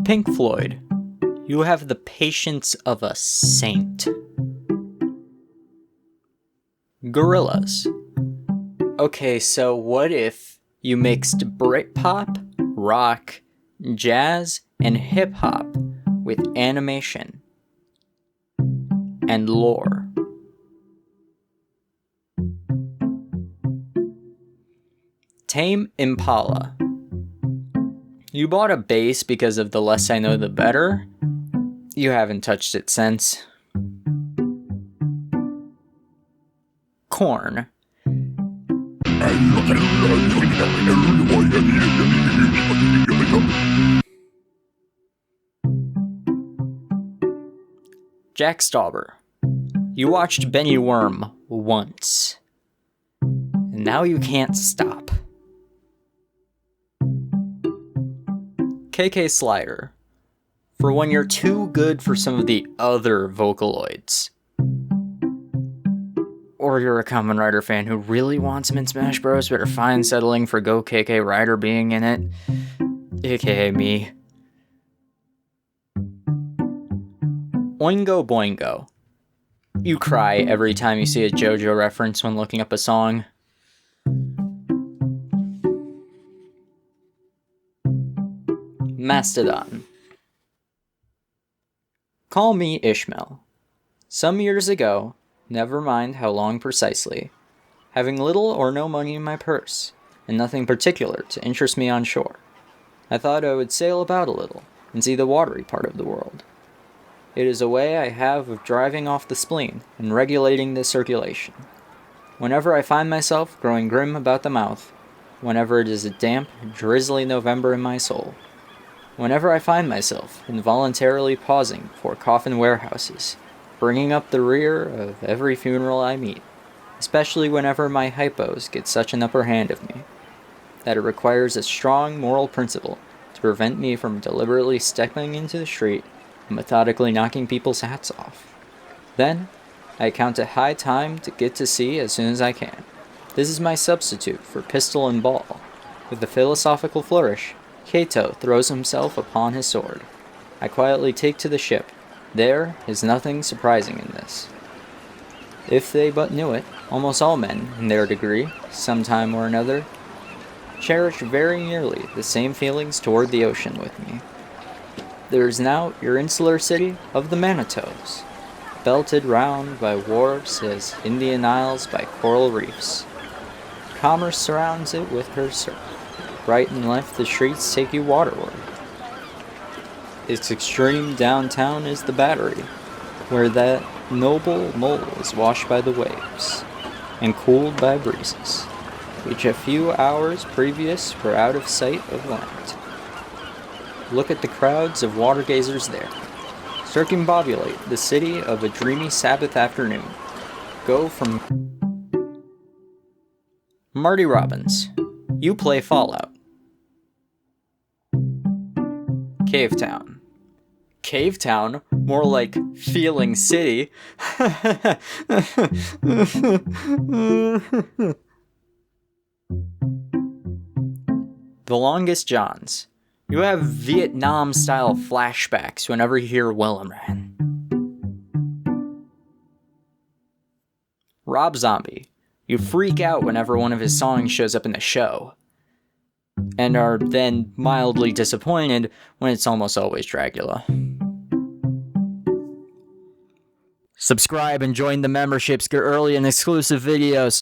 Pink Floyd, you have the patience of a saint. Gorillaz. Okay, so what if you mixed Britpop, rock, jazz, and hip-hop with animation and lore? Tame Impala. You bought a bass because of The Less I Know the Better. You haven't touched it since. Korn. Jack Stauber. You watched Benny Worm once, and now you can't stop. KK Slider. For when you're too good for some of the other Vocaloids. Or you're a Kamen Rider fan who really wants him in Smash Bros. But are fine settling for Go KK Rider being in it. AKA me. Oingo boingo. You cry every time you see a JoJo reference when looking up a song. Mastodon. Call me Ishmael. Some years ago, never mind how long precisely, having little or no money in my purse, and nothing particular to interest me on shore, I thought I would sail about a little, and see the watery part of the world. It is a way I have of driving off the spleen, and regulating the circulation. Whenever I find myself growing grim about the mouth, whenever it is a damp, drizzly November in my soul, whenever I find myself involuntarily pausing before coffin warehouses, bringing up the rear of every funeral I meet, especially whenever my hypos get such an upper hand of me, that it requires a strong moral principle to prevent me from deliberately stepping into the street and methodically knocking people's hats off. Then, I count it high time to get to sea as soon as I can. This is my substitute for pistol and ball. With a philosophical flourish, Cato throws himself upon his sword. I quietly take to the ship. There is nothing surprising in this. If they but knew it, almost all men, in their degree, sometime or another, cherish very nearly the same feelings toward the ocean with me. There is now your insular city of the Manitos, belted round by wharves as Indian Isles by coral reefs. Commerce surrounds it with her surf. Right and left the streets take you waterward. Its extreme downtown is the Battery, where that noble mole is washed by the waves, and cooled by breezes, which a few hours previous were out of sight of land. Look at the crowds of water gazers there. Circumambulate the city of a dreamy Sabbath afternoon. Go from Marty Robbins. You play Fallout. Cavetown. Cavetown? More like Feeling City. The Longest Johns. You have Vietnam-style flashbacks whenever you hear Willemran. Rob Zombie. You freak out whenever one of his songs shows up in the show, and are then mildly disappointed when it's almost always Dracula. Subscribe and join the memberships, get early and exclusive videos.